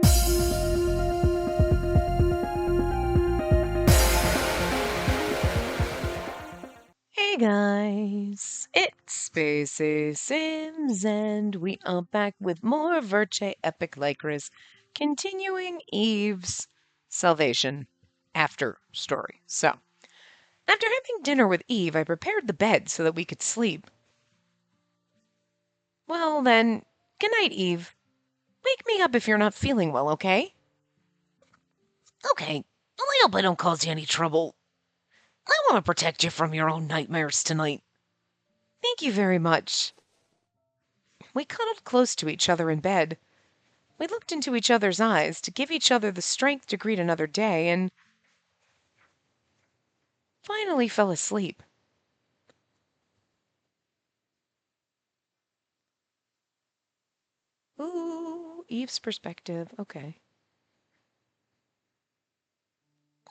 Hey guys, it's Spacey Sims, and we are back with more Virche Epic Lycoris, continuing Eve's salvation after story. So, after having dinner with Eve, I prepared the bed so that we could sleep. Well then, good night, Eve. Wake me up if you're not feeling well, okay? Okay, well, I hope I don't cause you any trouble. I want to protect you from your own nightmares tonight. Thank you very much. We cuddled close to each other in bed. We looked into each other's eyes to give each other the strength to greet another day, and finally fell asleep. Ooh, Eve's perspective. Okay.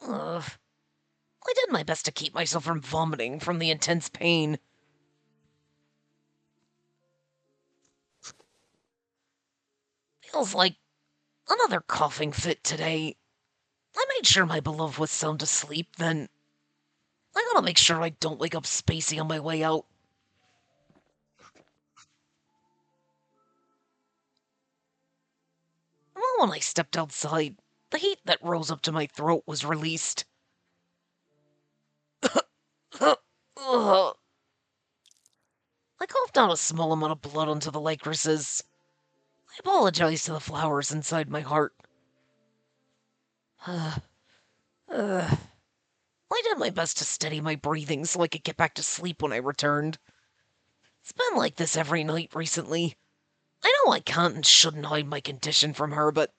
Ugh. I did my best to keep myself from vomiting from the intense pain. Feels like another coughing fit today. I made sure my beloved was sound asleep, then I gotta make sure I don't wake up Spacey on my way out. Well, when I stepped outside, the heat that rose up to my throat was released. Ugh. I coughed out a small amount of blood onto the lycrises. I apologized to the flowers inside my heart. I did my best to steady my breathing so I could get back to sleep when I returned. It's been like this every night recently. I know I can't and shouldn't hide my condition from her, but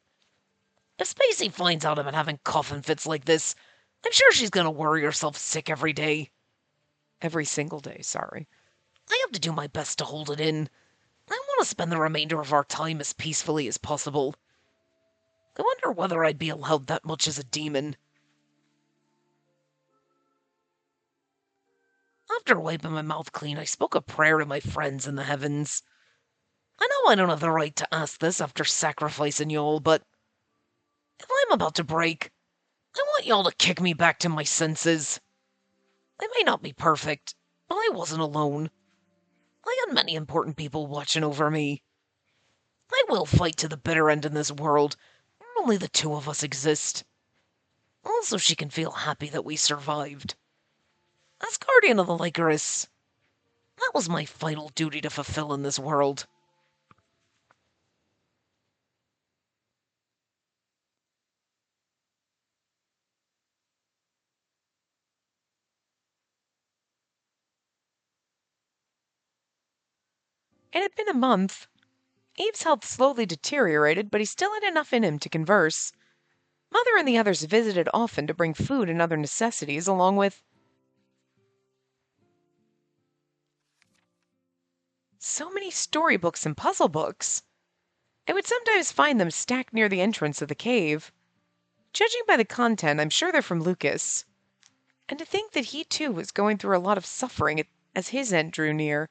if Spacey finds out I've been having coughing fits like this, I'm sure she's gonna worry herself sick every day. Every single day, sorry. I have to do my best to hold it in. I want to spend the remainder of our time as peacefully as possible. I wonder whether I'd be allowed that much as a demon. After wiping my mouth clean, I spoke a prayer to my friends in the heavens. I know I don't have the right to ask this after sacrificing y'all, but if I'm about to break, I want y'all to kick me back to my senses. I may not be perfect, but I wasn't alone. I had many important people watching over me. I will fight to the bitter end in this world where only the two of us exist. Also, she can feel happy that we survived. As guardian of the Lycoris, that was my final duty to fulfill in this world. It had been a month. Eve's health slowly deteriorated, but he still had enough in him to converse. Mother and the others visited often to bring food and other necessities, along with so many storybooks and puzzle books. I would sometimes find them stacked near the entrance of the cave. Judging by the content, I'm sure they're from Lucas. And to think that he too was going through a lot of suffering as his end drew near.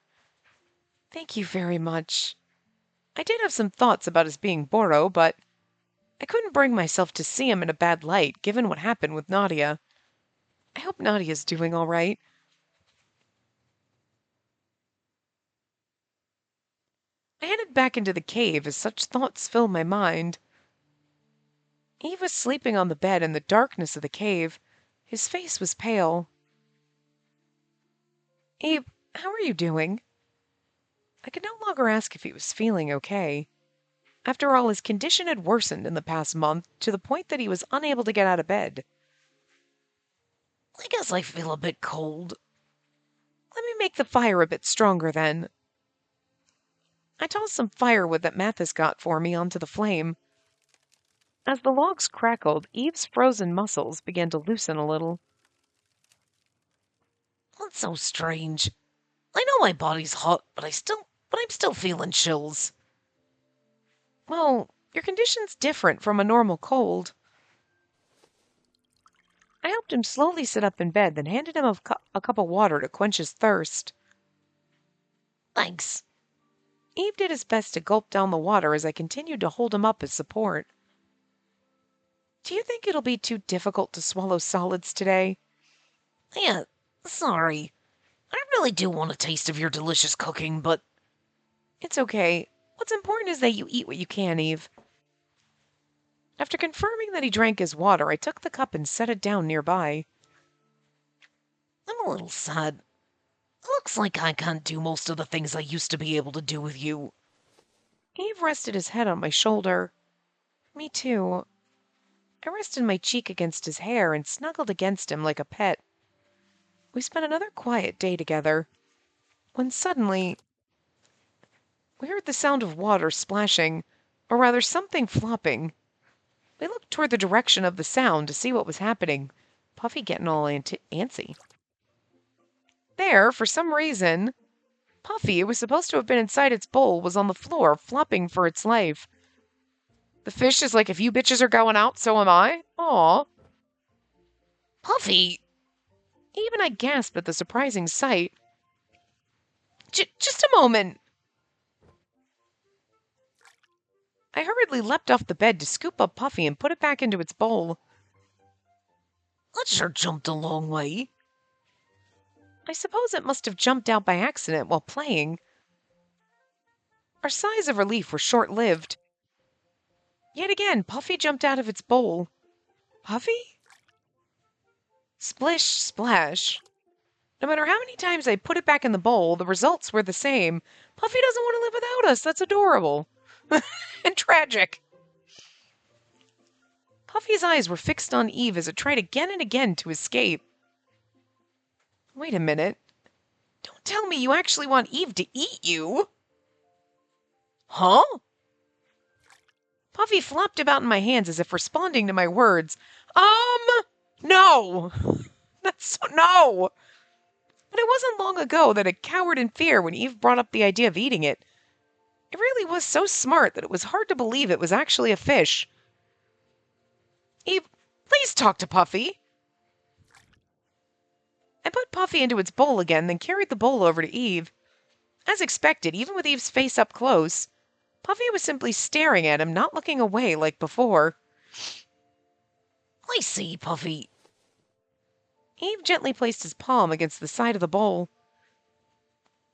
Thank you very much. I did have some thoughts about his being Boro, but I couldn't bring myself to see him in a bad light, given what happened with Nadia. I hope Nadia's doing all right. I headed back into the cave as such thoughts filled my mind. Eve was sleeping on the bed in the darkness of the cave. His face was pale. Eve, how are you doing? I could no longer ask if he was feeling okay. After all, his condition had worsened in the past month to the point that he was unable to get out of bed. I guess I feel a bit cold. Let me make the fire a bit stronger then. I tossed some firewood that Mathis got for me onto the flame. As the logs crackled, Eve's frozen muscles began to loosen a little. That's so strange. I know my body's hot, but I'm still feeling chills. Well, your condition's different from a normal cold. I helped him slowly sit up in bed, then handed him a cup of water to quench his thirst. Thanks. Eve did his best to gulp down the water as I continued to hold him up as support. Do you think it'll be too difficult to swallow solids today? Yeah, sorry. I really do want a taste of your delicious cooking, but It's okay. What's important is that you eat what you can, Eve. After confirming that he drank his water, I took the cup and set it down nearby. I'm a little sad. Looks like I can't do most of the things I used to be able to do with you. Eve rested his head on my shoulder. Me too. I rested my cheek against his hair and snuggled against him like a pet. We spent another quiet day together, when suddenly we heard the sound of water splashing, or rather something flopping. We looked toward the direction of the sound to see what was happening, Puffy getting all antsy. There, for some reason, Puffy, who was supposed to have been inside its bowl, was on the floor, flopping for its life. The fish is like, if you bitches are going out, so am I. Aw. Puffy! Even I gasped at the surprising sight. Just a moment. I hurriedly leapt off the bed to scoop up Puffy and put it back into its bowl. That sure jumped a long way. I suppose it must have jumped out by accident while playing. Our sighs of relief were short-lived. Yet again, Puffy jumped out of its bowl. Puffy? Splish, splash. No matter how many times I put it back in the bowl, the results were the same. Puffy doesn't want to live without us. That's adorable. And tragic. Puffy's eyes were fixed on Eve as it tried again and again to escape. Wait a minute. Don't tell me you actually want Eve to eat you. Huh? Puffy flopped about in my hands as if responding to my words. No. No. But it wasn't long ago that it cowered in fear when Eve brought up the idea of eating it. It really was so smart that it was hard to believe it was actually a fish. Eve, please talk to Puffy. I put Puffy into its bowl again, then carried the bowl over to Eve. As expected, even with Eve's face up close, Puffy was simply staring at him, not looking away like before. I see, Puffy. Eve gently placed his palm against the side of the bowl.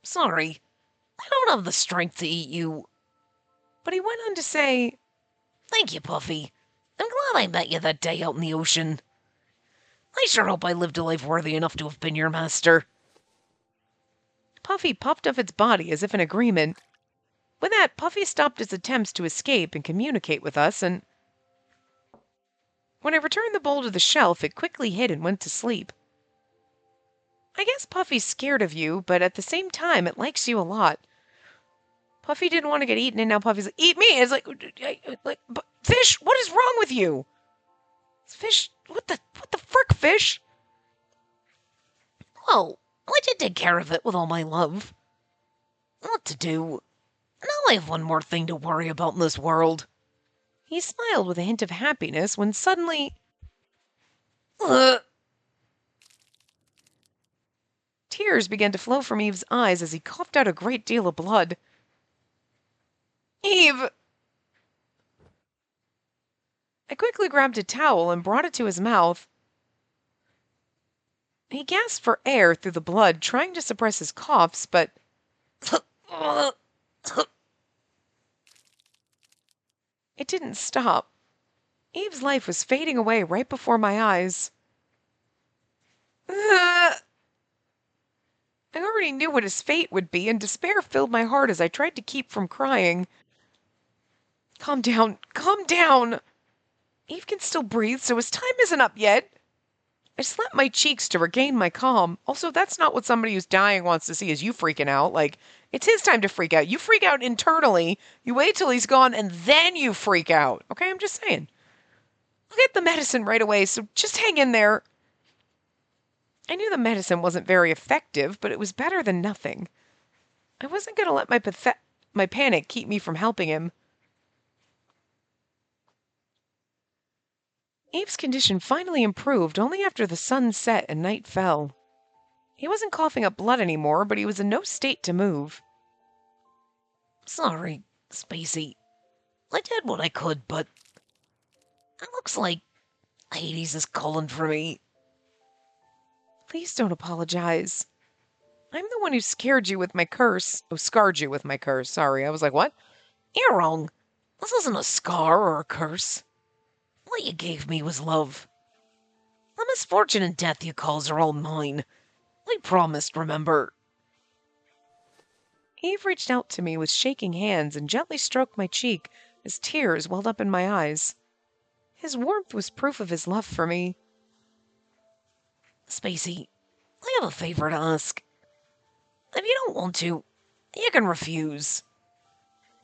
Sorry, I don't have the strength to eat you. But he went on to say, Thank you, Puffy. I'm glad I met you that day out in the ocean. I sure hope I lived a life worthy enough to have been your master. Puffy puffed up its body as if in agreement. With that, Puffy stopped its attempts to escape and communicate with us, and when I returned the bowl to the shelf, it quickly hid and went to sleep. I guess Puffy's scared of you, but at the same time, it likes you a lot. Puffy didn't want to get eaten, and now Puffy's like, eat me! It's like, fish, what is wrong with you? Fish, what the frick, fish? Well, I did take care of it with all my love. What to do? Now I have one more thing to worry about in this world. He smiled with a hint of happiness when suddenly... Tears began to flow from Eve's eyes as he coughed out a great deal of blood. Eve! I quickly grabbed a towel and brought it to his mouth. He gasped for air through the blood, trying to suppress his coughs, but... It didn't stop. Eve's life was fading away right before my eyes. I already knew what his fate would be, and despair filled my heart as I tried to keep from crying. Calm down, calm down. Eve can still breathe, so his time isn't up yet. I slapped my cheeks to regain my calm. Also, that's not what somebody who's dying wants to see, is you freaking out. Like, it's his time to freak out. You freak out internally, you wait till he's gone, and then you freak out. Okay, I'm just saying. I'll get the medicine right away, so just hang in there. I knew the medicine wasn't very effective, but it was better than nothing. I wasn't going to let my panic keep me from helping him. Eve's condition finally improved only after the sun set and night fell. He wasn't coughing up blood anymore, but he was in no state to move. Sorry, Spacey. I did what I could, but it looks like Hades is calling for me. Please don't apologize. I'm the one who scared you with my curse. Oh, scarred you with my curse. Sorry, I was like, what? You're wrong. This isn't a scar or a curse. What you gave me was love. The misfortune and death you cause are all mine. I promised, remember? Eve reached out to me with shaking hands and gently stroked my cheek as tears welled up in my eyes. His warmth was proof of his love for me. Spacey, I have a favor to ask. If you don't want to, you can refuse.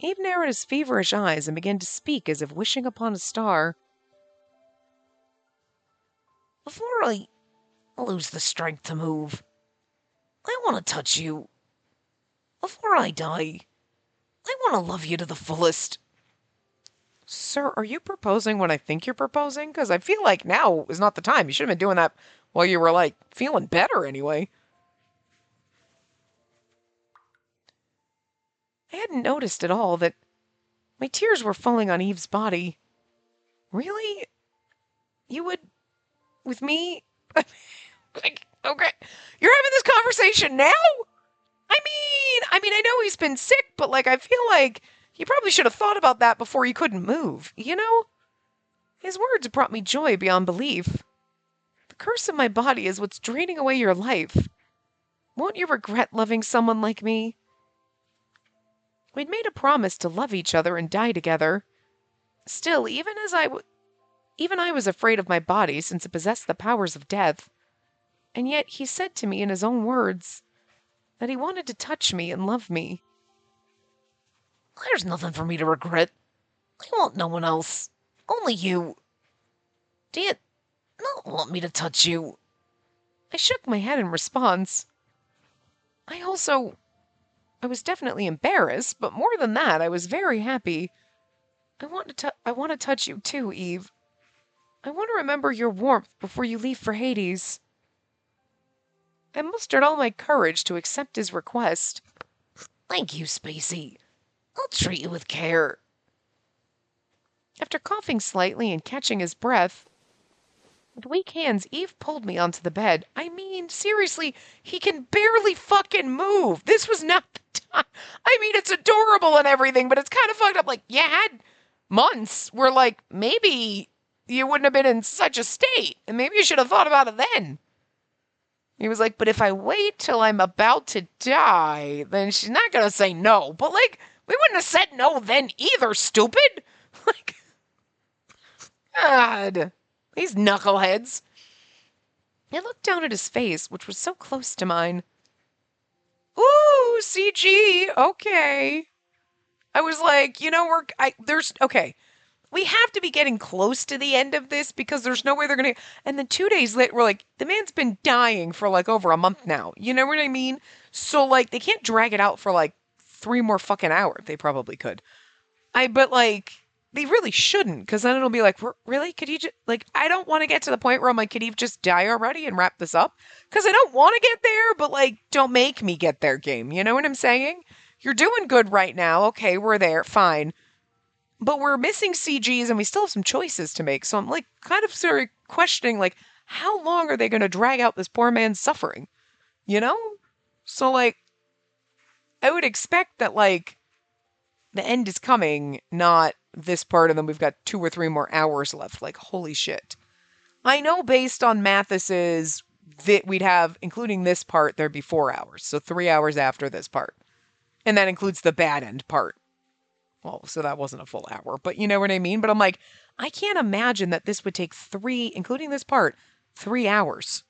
Eve narrowed his feverish eyes and began to speak as if wishing upon a star. Before I lose the strength to move, I want to touch you. Before I die, I want to love you to the fullest. Sir, are you proposing when I think you're proposing? Because I feel like now is not the time. You should have been doing that while you were, like, feeling better anyway. I hadn't noticed at all that my tears were falling on Eve's body. Really? You would... with me? Like, okay. You're having this conversation now? I know he's been sick, but, like, I feel like he probably should have thought about that before he couldn't move, you know? His words brought me joy beyond belief. The curse of my body is what's draining away your life. Won't you regret loving someone like me? We'd made a promise to love each other and die together. Still, even I was afraid of my body since it possessed the powers of death. And yet he said to me in his own words that he wanted to touch me and love me. There's nothing for me to regret. I want no one else. Only you. Do you not want me to touch you? I shook my head in response. I was definitely embarrassed, but more than that, I was very happy. I want to touch you too, Eve. I want to remember your warmth before you leave for Hades. I mustered all my courage to accept his request. Thank you, Spacey. I'll treat you with care. After coughing slightly and catching his breath, with weak hands, Eve pulled me onto the bed. I mean, seriously, he can barely fucking move. This was not the time. I mean, it's adorable and everything, but it's kind of fucked up. Like, you had months where, like, maybe you wouldn't have been in such a state, and maybe you should have thought about it then. He was like, but if I wait till I'm about to die, then she's not going to say no. But, like, we wouldn't have said no then either, stupid. Like, God, these knuckleheads. I looked down at his face, which was so close to mine. Ooh, CG, okay. I was like, you know, okay. We have to be getting close to the end of this because there's no way they're going to... And then 2 days later, we're like, the man's been dying for like over a month now. You know what I mean? So like, they can't drag it out for like 3 more fucking hours. They probably could. But like, they really shouldn't, because then it'll be like, really? Could you just... Like, I don't want to get to the point where I'm like, could Eve just die already and wrap this up? Because I don't want to get there, but like, don't make me get there, game. You know what I'm saying? You're doing good right now. Okay, we're there. Fine. But we're missing CGs and we still have some choices to make. So I'm like kind of sort of questioning, like, how long are they going to drag out this poor man's suffering? You know? So like, I would expect that like the end is coming, not this part, and then we've got 2 or 3 more hours left. Like, holy shit. I know based on Mathis's that we'd have, including this part, there'd be 4 hours. So 3 hours after this part. And that includes the bad end part. Well, so that wasn't a full hour, but you know what I mean? But I'm like, I can't imagine that this would take 3, including this part, 3 hours.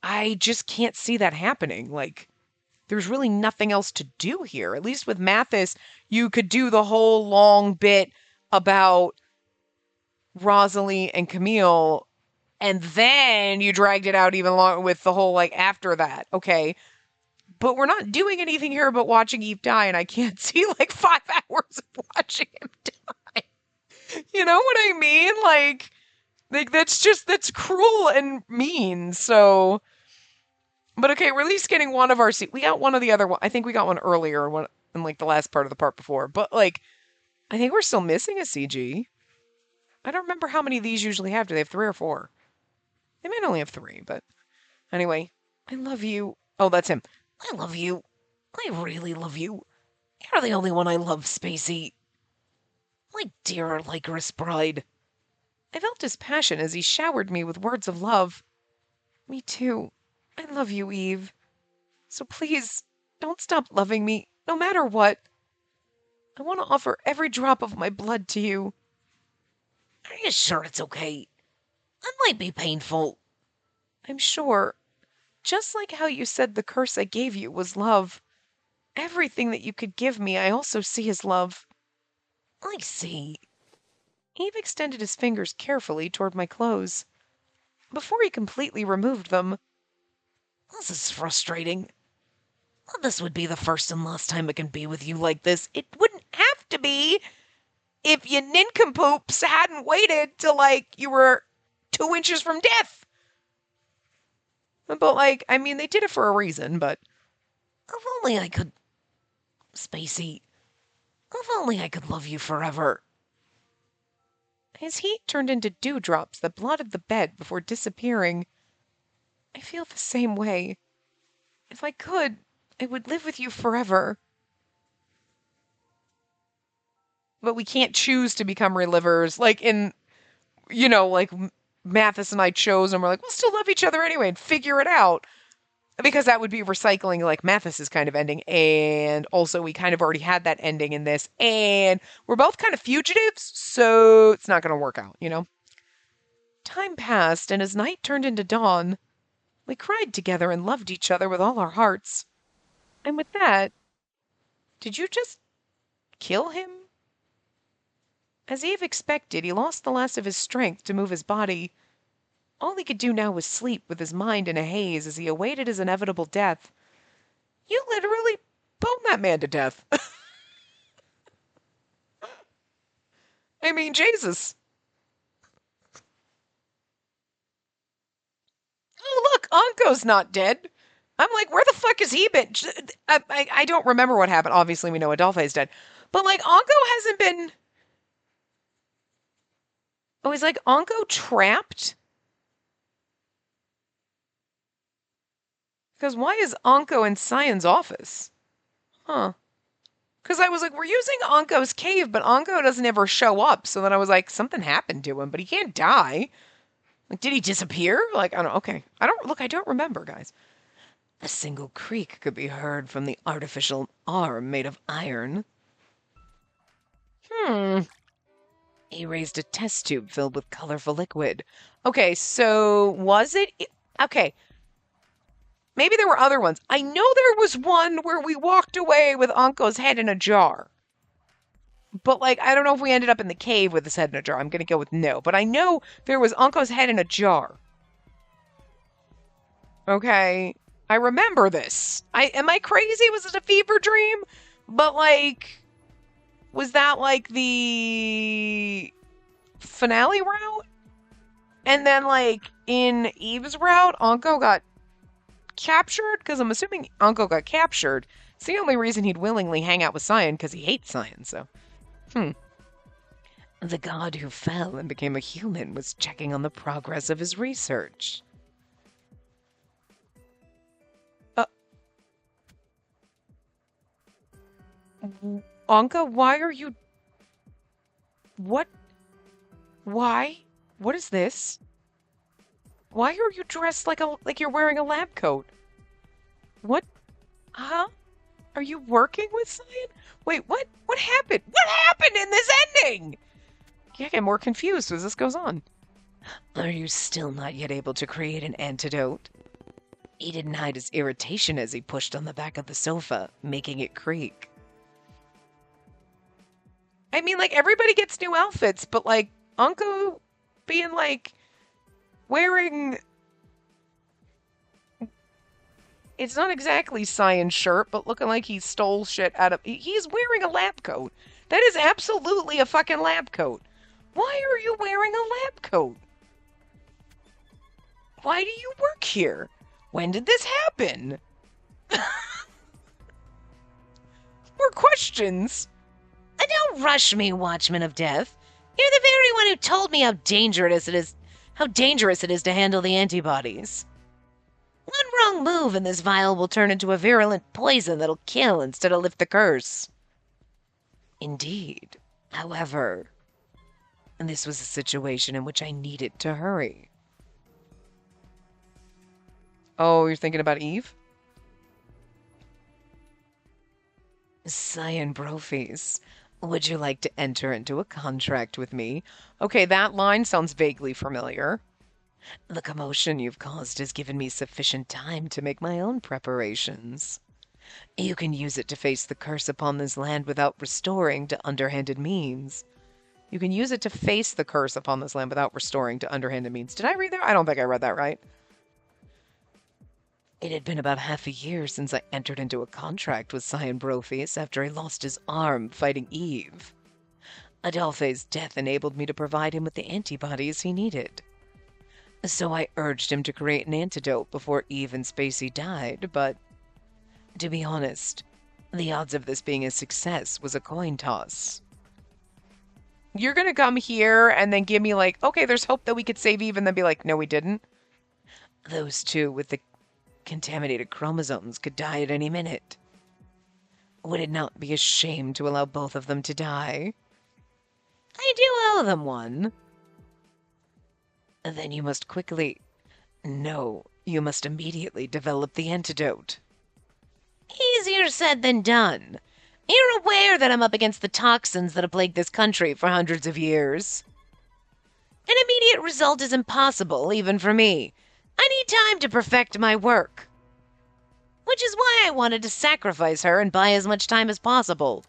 I just can't see that happening. Like, there's really nothing else to do here. At least with Mathis, you could do the whole long bit about Rosalie and Camille, and then you dragged it out even longer with the whole, like, after that. Okay. But we're not doing anything here but watching Eve die, and I can't see like 5 hours of watching him die. You know what I mean? Like that's cruel and mean. So, but okay, we're at least getting one of our we got one of the other one. I think we got one earlier, one in like the last part of the part before. But like, I think we're still missing a CG. I don't remember how many of these usually have. Do they have 3 or 4? They might only have 3, but anyway, I love you. Oh, that's him. I love you. I really love you. You're the only one I love, Spacey. My dear Lycoris bride. I felt his passion as he showered me with words of love. Me too. I love you, Eve. So please, don't stop loving me, no matter what. I want to offer every drop of my blood to you. Are you sure it's okay? It might be painful. I'm sure. Just like how you said the curse I gave you was love. Everything that you could give me, I also see as love. I see. Eve extended his fingers carefully toward my clothes. Before he completely removed them, This is frustrating. This would be the first and last time I can be with you like this. it wouldn't have to be if you nincompoops hadn't waited till, you were 2 inches from death. But, I mean, they did it for a reason, but... If only I could... Spacey. If only I could love you forever. His heat turned into dewdrops that blotted the bed before disappearing. I feel the same way. If I could, I would live with you forever. But we can't choose to become relivers, Mathis and I chose, and we're like, we'll still love each other anyway and figure it out. Because that would be recycling, Mathis's kind of ending, and also we kind of already had that ending in this, and we're both kind of fugitives, so it's not going to work out, Time passed, and as night turned into dawn, we cried together and loved each other with all our hearts. And with that, did you just kill him? As Eve expected, he lost the last of his strength to move his body. All he could do now was sleep with his mind in a haze as he awaited his inevitable death. You literally boned that man to death. I mean, Jesus. Oh, look, Anko's not dead. I'm like, where the fuck has he been? I don't remember what happened. Obviously, we know Adolphe is dead. But, Anko hasn't been... Oh, is, Anko trapped? Because why is Anko in Cyan's office? Huh. Because I was like, we're using Anko's cave, but Anko doesn't ever show up. So then I was like, something happened to him, but he can't die. Did he disappear? I don't know. Okay. I don't remember, guys. A single creak could be heard from the artificial arm made of iron. He raised a test tube filled with colorful liquid. Okay, so was it... Okay. Maybe there were other ones. I know there was one where we walked away with Anko's head in a jar. But, I don't know if we ended up in the cave with his head in a jar. I'm going to go with no. But I know there was Anko's head in a jar. Okay. I remember this. Am I crazy? Was it a fever dream? But, was that, the finale route? And then, in Eve's route, Anko got captured? Because I'm assuming Anko got captured. It's the only reason he'd willingly hang out with Cyan, because he hates Cyan, so... The god who fell and became a human was checking on the progress of his research. Anka, why are you... What? Why? What is this? Why are you dressed like you're wearing a lab coat? What? Huh? Are you working with Cyan? Wait, what? What happened? What happened in this ending? Yeah, I get more confused as this goes on. Are you still not yet able to create an antidote? He didn't hide his irritation as he pushed on the back of the sofa, making it creak. I mean, everybody gets new outfits, but, Anko being, wearing... It's not exactly Cyan's shirt, but looking like he stole shit out of... He's wearing a lab coat. That is absolutely a fucking lab coat. Why are you wearing a lab coat? Why do you work here? When did this happen? More questions. Don't rush me, Watchman of Death. You're the very one who told me how dangerous it is to handle the antibodies. One wrong move and this vial will turn into a virulent poison that'll kill instead of lift the curse. Indeed. However, this was a situation in which I needed to hurry. Oh, you're thinking about Eve? Cyan Brophies, would you like to enter into a contract with me? Okay, that line sounds vaguely familiar. The commotion you've caused has given me sufficient time to make my own preparations. You can use it to face the curse upon this land without restoring to underhanded means. You can use it to face the curse upon this land without restoring to underhanded means. Did I read that? I don't think I read that right. It had been about half a year since I entered into a contract with Cyan Brophies after he lost his arm fighting Eve. Adolphe's death enabled me to provide him with the antibodies he needed. So I urged him to create an antidote before Eve and Spacey died, but to be honest, the odds of this being a success was a coin toss. You're gonna come here and then give me like, okay, there's hope that we could save Eve, and then be like, no, we didn't? Those two with the contaminated chromosomes could die at any minute. Would it not be a shame to allow both of them to die? I do owe them one. Then you must quickly... No, you must immediately develop the antidote. Easier said than done. You're aware that I'm up against the toxins that have plagued this country for hundreds of years. An immediate result is impossible, even for me. I need time to perfect my work. Which is why I wanted to sacrifice her and buy as much time as possible.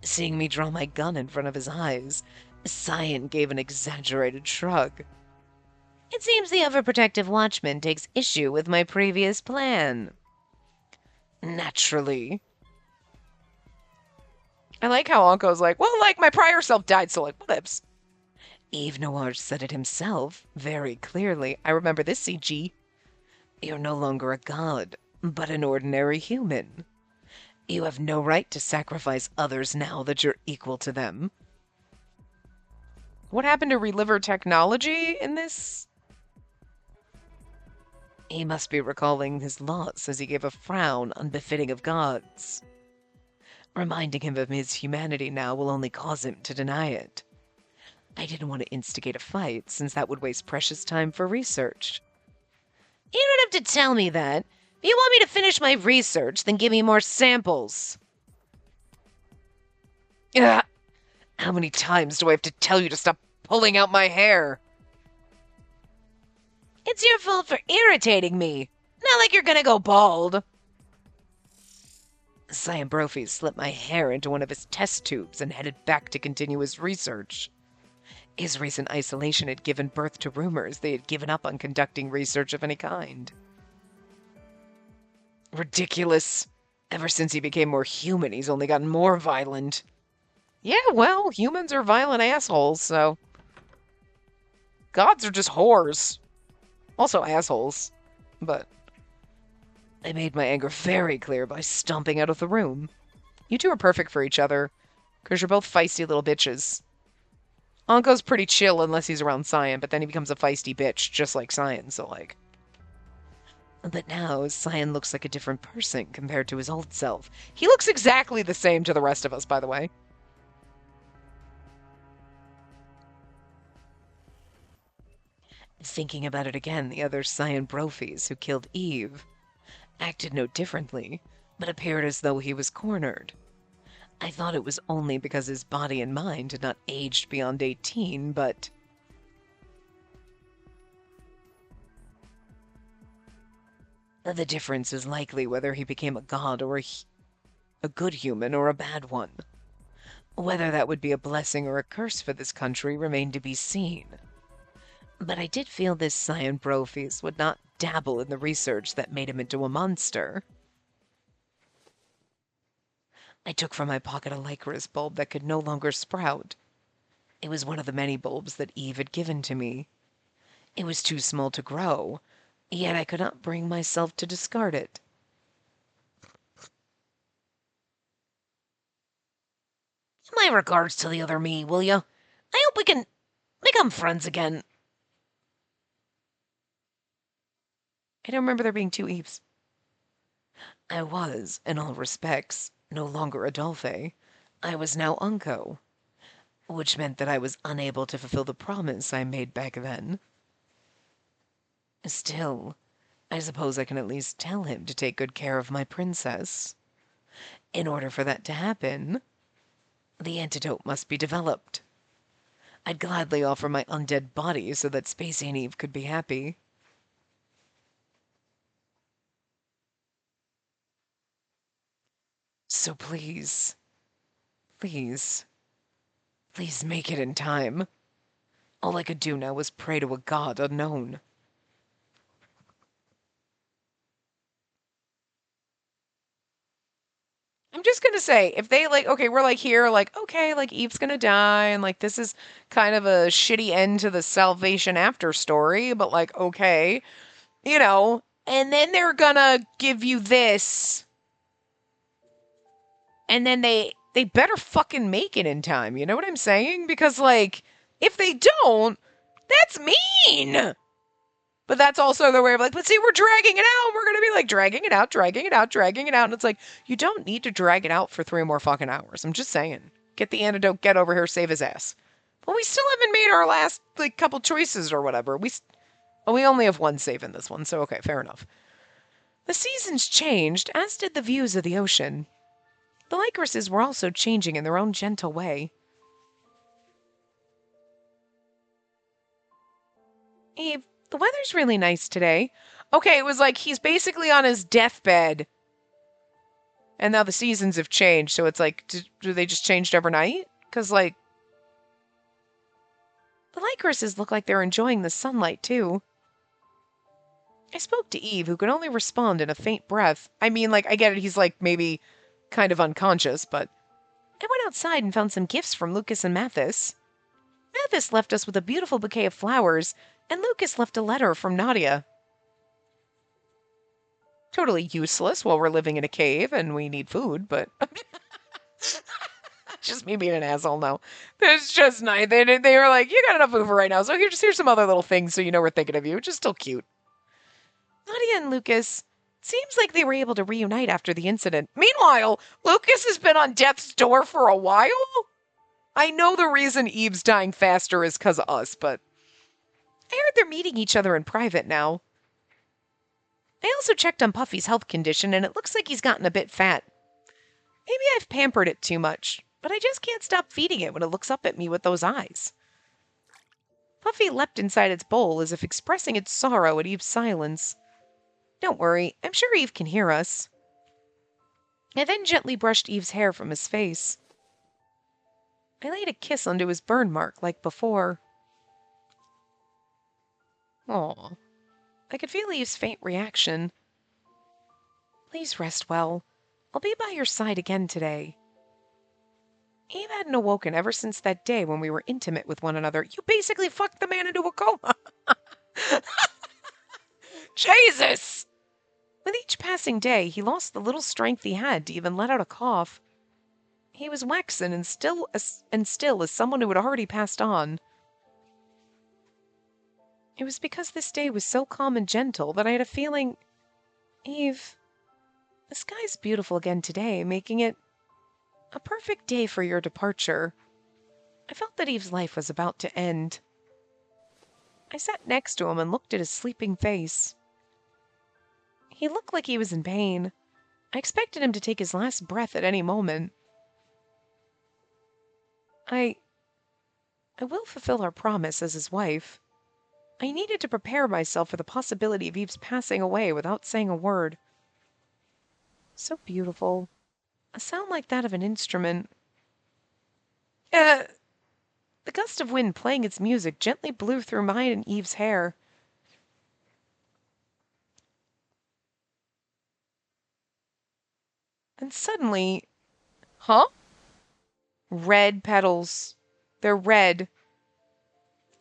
Seeing me draw my gun in front of his eyes, Cyan gave an exaggerated shrug. It seems the overprotective watchman takes issue with my previous plan. Naturally. I like how Anko's like, well, like, my prior self died, so like, whatevs. Yves Noir said it himself, very clearly. I remember this, CG. You're no longer a god, but an ordinary human. You have no right to sacrifice others now that you're equal to them. What happened to reliver technology in this? He must be recalling his loss as he gave a frown unbefitting of gods. Reminding him of his humanity now will only cause him to deny it. I didn't want to instigate a fight, since that would waste precious time for research. You don't have to tell me that. If you want me to finish my research, then give me more samples. Ugh. How many times do I have to tell you to stop pulling out my hair? It's your fault for irritating me. Not like you're gonna go bald. Cyan Brophies slipped my hair into one of his test tubes and headed back to continue his research. His recent isolation had given birth to rumors they had given up on conducting research of any kind. Ridiculous. Ever since he became more human, he's only gotten more violent. Yeah, well, humans are violent assholes, so... Gods are just whores. Also assholes. But... I made my anger very clear by stomping out of the room. You two are perfect for each other, because you're both feisty little bitches. Anko's pretty chill unless he's around Cyan, but then he becomes a feisty bitch, just like Cyan, so like... But now, Cyan looks like a different person compared to his old self. He looks exactly the same to the rest of us, by the way. Thinking about it again, the other Cyan Brophies who killed Eve acted no differently, but appeared as though he was cornered. I thought it was only because his body and mind had not aged beyond 18, but... The difference is likely whether he became a god or a good human or a bad one. Whether that would be a blessing or a curse for this country remained to be seen. But I did feel this Cyan Brophies would not dabble in the research that made him into a monster. I took from my pocket a Lycoris bulb that could no longer sprout. It was one of the many bulbs that Eve had given to me. It was too small to grow, yet I could not bring myself to discard it. My regards to the other me, will ya? I hope we can become friends again. I don't remember there being two Eves. I was, in all respects, no longer Adolphe. I was now Unco, which meant that I was unable to fulfill the promise I made back then. Still, I suppose I can at least tell him to take good care of my princess. In order for that to happen, the antidote must be developed. I'd gladly offer my undead body so that Spacey and Eve could be happy. So please, please, please make it in time. All I could do now was pray to a god unknown. I'm just gonna say, if they like, okay, we're like here, like, okay, like Eve's gonna die, and like this is kind of a shitty end to the Salvation After story, but like, okay, and then they're gonna give you this, and then they better fucking make it in time. You know what I'm saying? Because like, if they don't, that's mean. But that's also their way of like, but see, we're dragging it out. We're gonna be like dragging it out, dragging it out, dragging it out. And it's like, you don't need to drag it out for 3 more fucking hours. I'm just saying. Get the antidote, get over here, save his ass. But we still haven't made our last like couple choices or whatever. We only have one save in this one, so okay, fair enough. The seasons changed, as did the views of the ocean. The Lycorises were also changing in their own gentle way. Eve, the weather's really nice today. Okay, it was like he's basically on his deathbed. And now the seasons have changed, so it's like, do they just changed overnight? Because, like, the Lycorises look like they're enjoying the sunlight, too. I spoke to Eve, who could only respond in a faint breath. I mean, like, I get it, he's, like, maybe kind of unconscious, but I went outside and found some gifts from Lucas and Mathis. Mathis left us with a beautiful bouquet of flowers, and Lucas left a letter from Nadia. Totally useless while we're living in a cave and we need food, but just me being an asshole now. It's just nice. They were like, you got enough food for right now, so here's some other little things so you know we're thinking of you, which is still cute. Nadia and Lucas, seems like they were able to reunite after the incident. Meanwhile, Lucas has been on death's door for a while? I know the reason Eve's dying faster is because of us, but I heard they're meeting each other in private now. I also checked on Puffy's health condition, and it looks like he's gotten a bit fat. Maybe I've pampered it too much, but I just can't stop feeding it when it looks up at me with those eyes. Puffy leapt inside its bowl as if expressing its sorrow at Eve's silence. Don't worry, I'm sure Eve can hear us. I then gently brushed Eve's hair from his face. I laid a kiss onto his burn mark like before. Aw. I could feel Eve's faint reaction. Please rest well. I'll be by your side again today. Eve hadn't awoken ever since that day when we were intimate with one another. You basically fucked the man into a coma. Jesus! With each passing day, he lost the little strength he had to even let out a cough. He was waxen and still as someone who had already passed on. It was because this day was so calm and gentle that I had a feeling, Eve, the sky's beautiful again today, making it a perfect day for your departure. I felt that Eve's life was about to end. I sat next to him and looked at his sleeping face. He looked like he was in pain. I expected him to take his last breath at any moment. I will fulfill our promise as his wife. I needed to prepare myself for the possibility of Eve's passing away without saying a word. So beautiful. A sound like that of an instrument. The gust of wind playing its music gently blew through mine and Eve's hair. And suddenly... Huh? Red petals. They're red.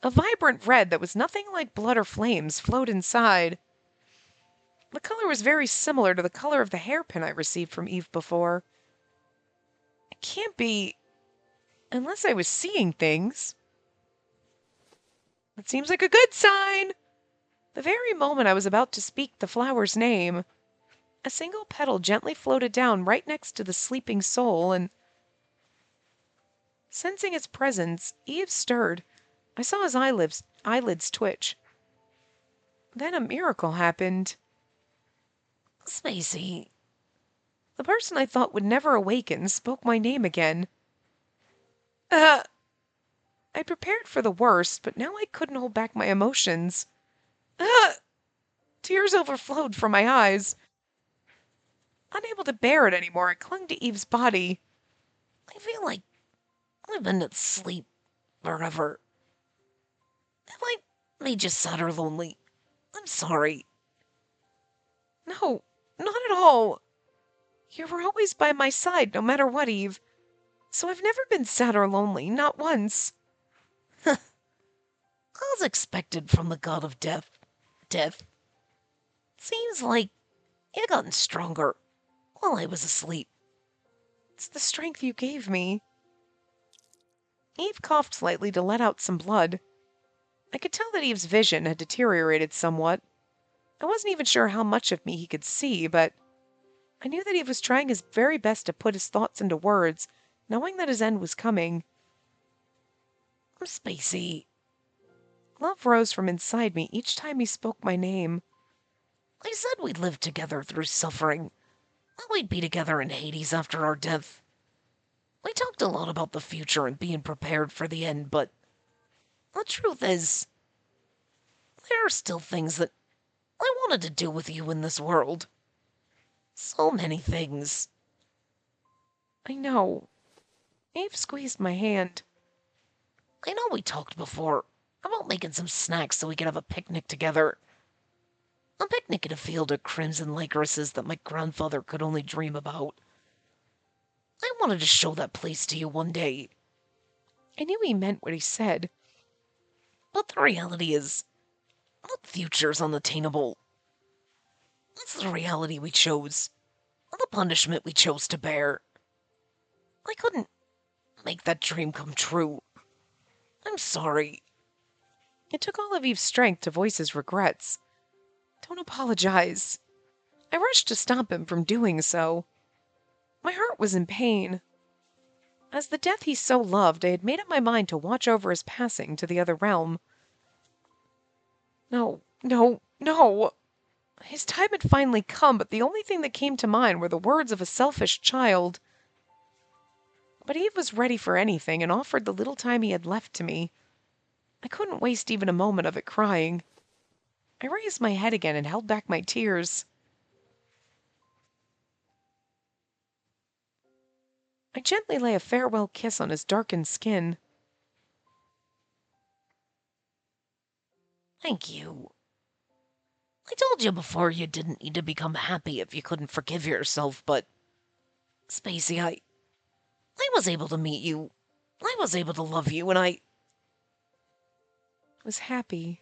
A vibrant red that was nothing like blood or flames flowed inside. The color was very similar to the color of the hairpin I received from Eve before. It can't be... Unless I was seeing things. That seems like a good sign. The very moment I was about to speak the flower's name, a single petal gently floated down right next to the sleeping soul, and sensing its presence, Eve stirred. I saw his eyelids twitch. Then a miracle happened. Spacey. The person I thought would never awaken spoke my name again. I prepared for the worst, but now I couldn't hold back my emotions. Tears overflowed from my eyes. Unable to bear it anymore, I clung to Eve's body. I feel like I've been asleep forever. Have I made you sad or lonely? I'm sorry. No, not at all. You were always by my side, no matter what, Eve. So I've never been sad or lonely, not once. As expected from the god of death. Death. Seems like you gotten stronger while I was asleep. It's the strength you gave me. Eve coughed slightly to let out some blood. I could tell that Eve's vision had deteriorated somewhat. I wasn't even sure how much of me he could see, but I knew that Eve was trying his very best to put his thoughts into words, knowing that his end was coming. I'm Spacey. Love rose from inside me each time he spoke my name. I said we'd live together through suffering. That we'd be together in Hades after our death. We talked a lot about the future and being prepared for the end, but the truth is, there are still things that I wanted to do with you in this world. So many things. I know. Eve squeezed my hand. I know we talked before about making some snacks so we could have a picnic together. A picnic in a field of crimson lycorises that my grandfather could only dream about. I wanted to show that place to you one day. I knew he meant what he said. But the reality is, that future's unattainable. It's the reality we chose. The punishment we chose to bear. I couldn't make that dream come true. I'm sorry. It took all of Eve's strength to voice his regrets. Don't apologize. I rushed to stop him from doing so. My heart was in pain. As the death he so loved, I had made up my mind to watch over his passing to the other realm. No, no, no! His time had finally come, but the only thing that came to mind were the words of a selfish child. But Eve was ready for anything and offered the little time he had left to me. I couldn't waste even a moment of it crying. I raised my head again and held back my tears. I gently lay a farewell kiss on his darkened skin. Thank you. I told you before you didn't need to become happy if you couldn't forgive yourself, but Spacey, I was able to meet you. I was able to love you, and I was happy.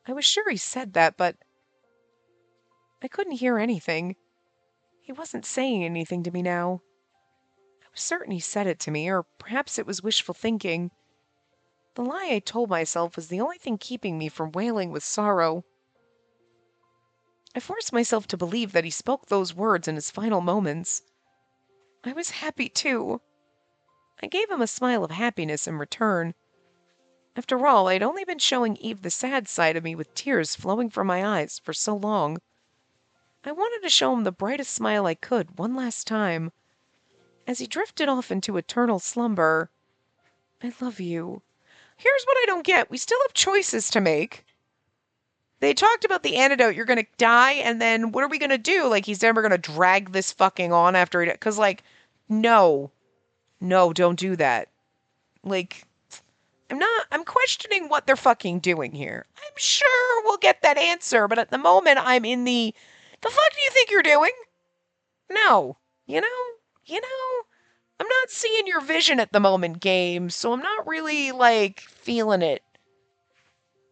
I was sure he said that, but I couldn't hear anything. He wasn't saying anything to me now. I was certain he said it to me, or perhaps it was wishful thinking. The lie I told myself was the only thing keeping me from wailing with sorrow. I forced myself to believe that he spoke those words in his final moments. I was happy, too. I gave him a smile of happiness in return. After all, I'd only been showing Eve the sad side of me with tears flowing from my eyes for so long. I wanted to show him the brightest smile I could one last time. As he drifted off into eternal slumber, I love you. Here's what I don't get. We still have choices to make. They talked about the antidote. You're going to die, and then what are we going to do? Like, he's never going to drag this fucking on after he... Because, like, no. No, don't do that. Like, I'm questioning what they're fucking doing here. I'm sure we'll get that answer, but at the moment, I'm in the fuck do you think you're doing? No. You know, I'm not seeing your vision at the moment, game, so I'm not really, like, feeling it.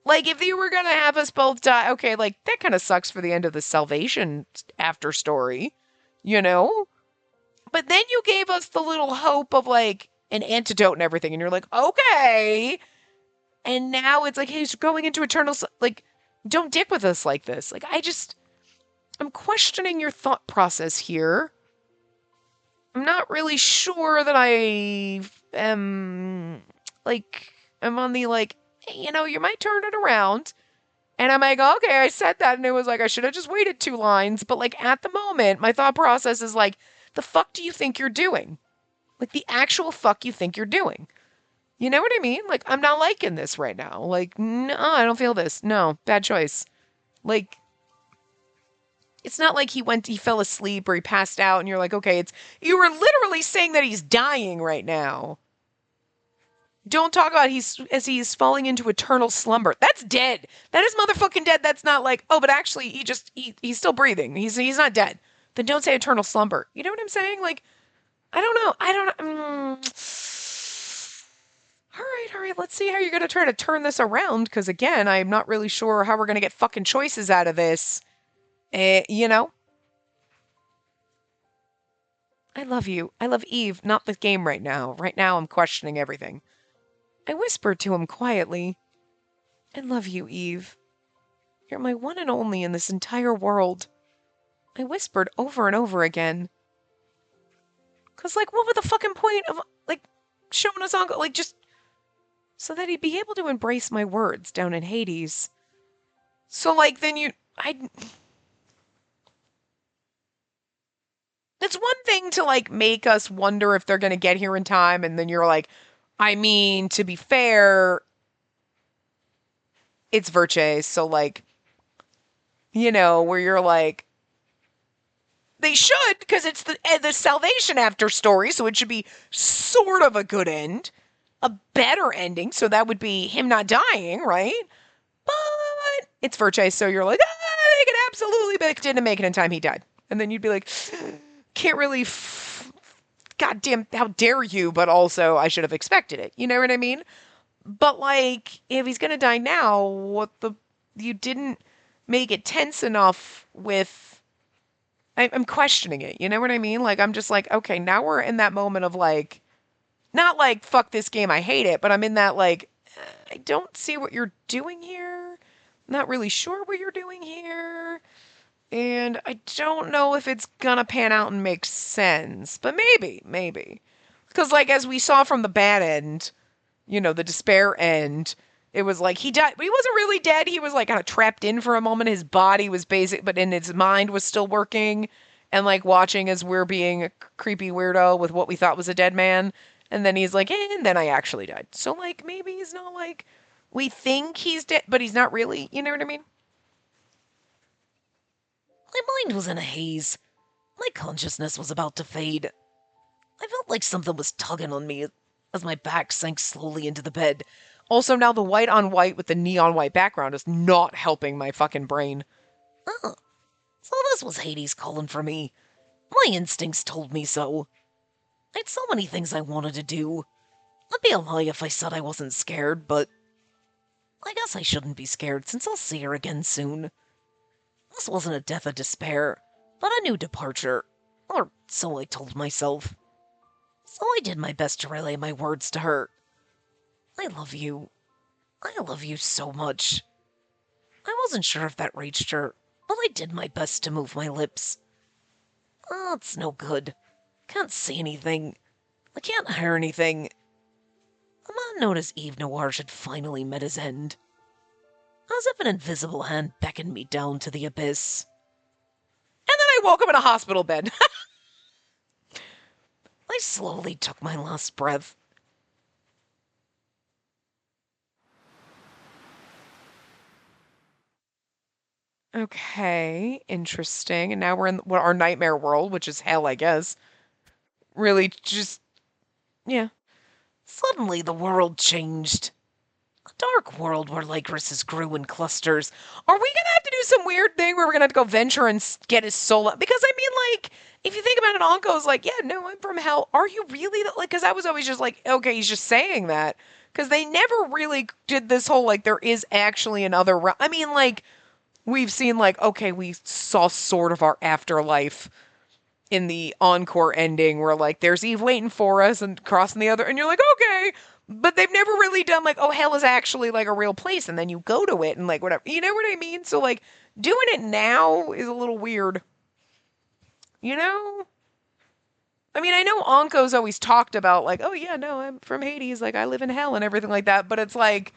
Like, if you were gonna have us both die, okay, like, that kind of sucks for the end of the Salvation after story, you know? But then you gave us the little hope of, like, an antidote and everything. And you're like, okay. And now it's like, hey, he's going into eternal, like, don't dick with us like this. Like, I'm questioning your thought process here. I'm not really sure that I am, like, I'm on the, like, hey, you might turn it around. And I'm like, okay, I said that, and it was like, I should have just waited 2 lines. But, like, at the moment, my thought process is like, the fuck do you think you're doing? Like, the actual fuck you think you're doing. You know what I mean? Like, I'm not liking this right now. Like, no, I don't feel this. No, bad choice. Like, it's not like he fell asleep or he passed out and you're like, okay, you were literally saying that he's dying right now. Don't talk about he's falling into eternal slumber. That's dead. That is motherfucking dead. That's not like, oh, but actually he's still breathing. He's not dead. Then don't say eternal slumber. You know what I'm saying? Like, I don't know. All right. Let's see how you're going to try to turn this around. Because again, I'm not really sure how we're going to get fucking choices out of this. You know? I love you. I love Eve, not the game right now. Right now, I'm questioning everything. I whispered to him quietly, I love you, Eve. You're my one and only in this entire world. I whispered over and over again. Because, like, what would the fucking point of, like, showing us on, like, just so that he'd be able to embrace my words down in Hades. So, like, then it's one thing to, like, make us wonder if they're going to get here in time, and then you're like, I mean, to be fair, it's Virche, so, like, where you're like, they should, because it's the salvation after story, so it should be sort of a good end, a better ending, so that would be him not dying, right? But it's Virche, so you're like, they could absolutely, but didn't make it in time, he died. And then you'd be like, can't really, goddamn, how dare you, but also I should have expected it. You know what I mean? But, like, if he's gonna die now, you didn't make it tense enough with, I'm questioning it, you know what I mean? Like, I'm just like, okay, now we're in that moment of, like, not like, fuck this game, I hate it, but I'm in that, like, I don't see what you're doing here. Not really sure what you're doing here. And I don't know if it's gonna pan out and make sense. But maybe. Because, like, as we saw from the bad end, the despair end, it was like he died. He wasn't really dead. He was, like, kind of trapped in for a moment. His body was basic, but in his mind was still working. And, like, watching as we're being a creepy weirdo with what we thought was a dead man. And then he's like, and then I actually died. So, like, maybe he's not, like, we think he's dead, but he's not really. You know what I mean? My mind was in a haze. My consciousness was about to fade. I felt like something was tugging on me as my back sank slowly into the bed. Also, now the white on white with the neon white background is not helping my fucking brain. Oh, so this was Hades calling for me. My instincts told me so. I'd so many things I wanted to do. It'd be a lie if I said I wasn't scared, but I guess I shouldn't be scared since I'll see her again soon. This wasn't a death of despair, but a new departure, or so I told myself. So I did my best to relay my words to her. I love you. I love you so much. I wasn't sure if that reached her, but I did my best to move my lips. Oh, it's no good. Can't see anything. I can't hear anything. A man known as Eve Noir had finally met his end. As if an invisible hand beckoned me down to the abyss. And then I woke up in a hospital bed. I slowly took my last breath. Okay, interesting. And now we're in our nightmare world, which is hell, I guess. Really, just, yeah. Suddenly the world changed. A dark world where Lycoris grew in clusters. Are we gonna have to do some weird thing where we're gonna have to go venture and get his soul out? Because, I mean, like, if you think about it, Anko's like, yeah, no, I'm from hell. Are you really? Like, because I was always just like, okay, he's just saying that. Because they never really did this whole, like, there is actually another realm. I mean, like, we've seen, like, okay, we saw sort of our afterlife in the encore ending where like there's Eve waiting for us and crossing the other, and you're like, okay. But they've never really done like, oh, hell is actually like a real place, and then you go to it and like whatever. You know what I mean? So like doing it now is a little weird. You know? I mean, I know Anko's always talked about like, oh yeah, no, I'm from Hades, like I live in hell and everything like that. But it's like,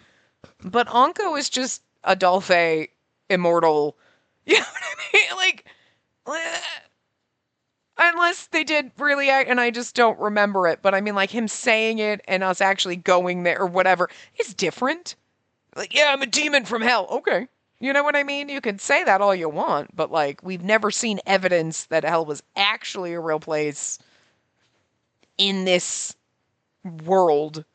but Anko is just Adolphe immortal. You know what I mean? Like, unless they did really act, and I just don't remember it. But I mean, like him saying it and us actually going there or whatever is different. Like, yeah, I'm a demon from hell. Okay. You know what I mean? You can say that all you want, but like, we've never seen evidence that hell was actually a real place in this world.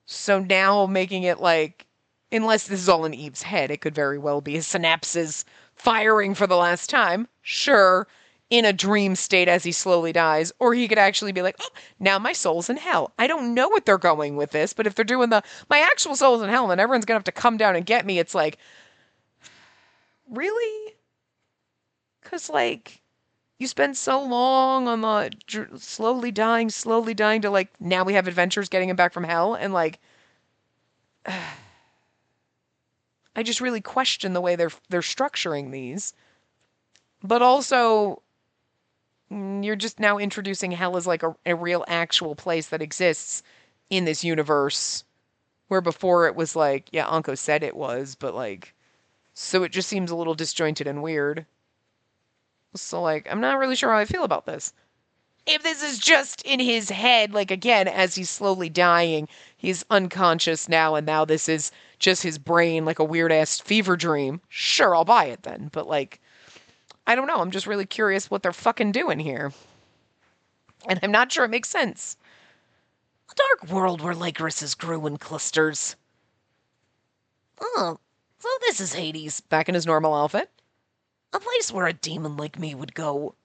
So now making it like, unless this is all in Eve's head, it could very well be his synapses firing for the last time. Sure, in a dream state as he slowly dies. Or he could actually be like, oh, now my soul's in hell. I don't know what they're going with this, but if they're doing my actual soul's in hell and then everyone's going to have to come down and get me, it's like, really? Because, like, you spend so long on the slowly dying to, like, now we have adventures getting him back from hell, and, like, I just really question the way they're structuring these. But also, you're just now introducing hell as, like, a real actual place that exists in this universe, where before it was like, yeah, Anko said it was, but, like, so it just seems a little disjointed and weird. So, like, I'm not really sure how I feel about this. If this is just in his head, like, again, as he's slowly dying, he's unconscious now, and now this is just his brain, like a weird-ass fever dream, sure, I'll buy it then. But, like, I don't know. I'm just really curious what they're fucking doing here. And I'm not sure it makes sense. A dark world where Lycorises grew in clusters. Oh, so this is Hades. Back in his normal outfit. A place where a demon like me would go.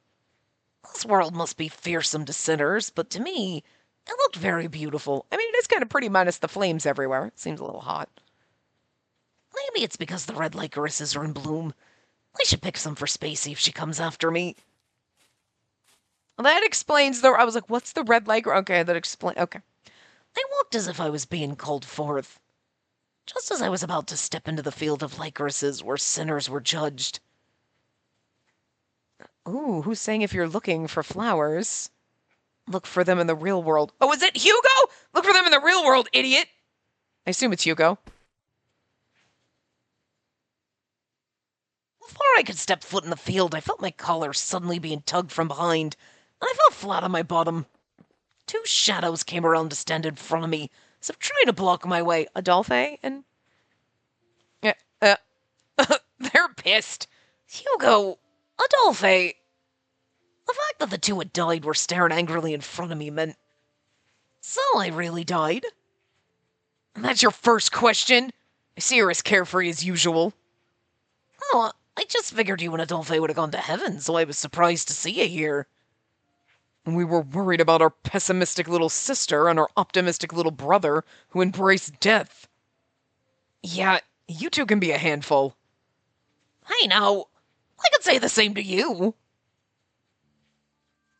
This world must be fearsome to sinners, but to me, it looked very beautiful. I mean, it is kind of pretty minus the flames everywhere. It seems a little hot. Maybe it's because the red Lycorises are in bloom. I should pick some for Spacey if she comes after me. Well, that explains the... I was like, what's the red Lycor? Okay, that explains... Okay. I walked as if I was being called forth. Just as I was about to step into the field of Lycorises where sinners were judged. Ooh, who's saying if you're looking for flowers, look for them in the real world? Oh, is it Hugo? Look for them in the real world, idiot! I assume it's Hugo. Before I could step foot in the field, I felt my collar suddenly being tugged from behind, and I fell flat on my bottom. Two shadows came around to stand in front of me, as if trying to block my way. Adolphe and... they're pissed. Hugo, Adolphe. The fact that the two had died were staring angrily in front of me meant... So I really died? And that's your first question? I see you're as carefree as usual. Oh, I just figured you and Adolphe would have gone to heaven, so I was surprised to see you here. We were worried about our pessimistic little sister and our optimistic little brother who embraced death. Yeah, you two can be a handful. Hey, now, I could say the same to you.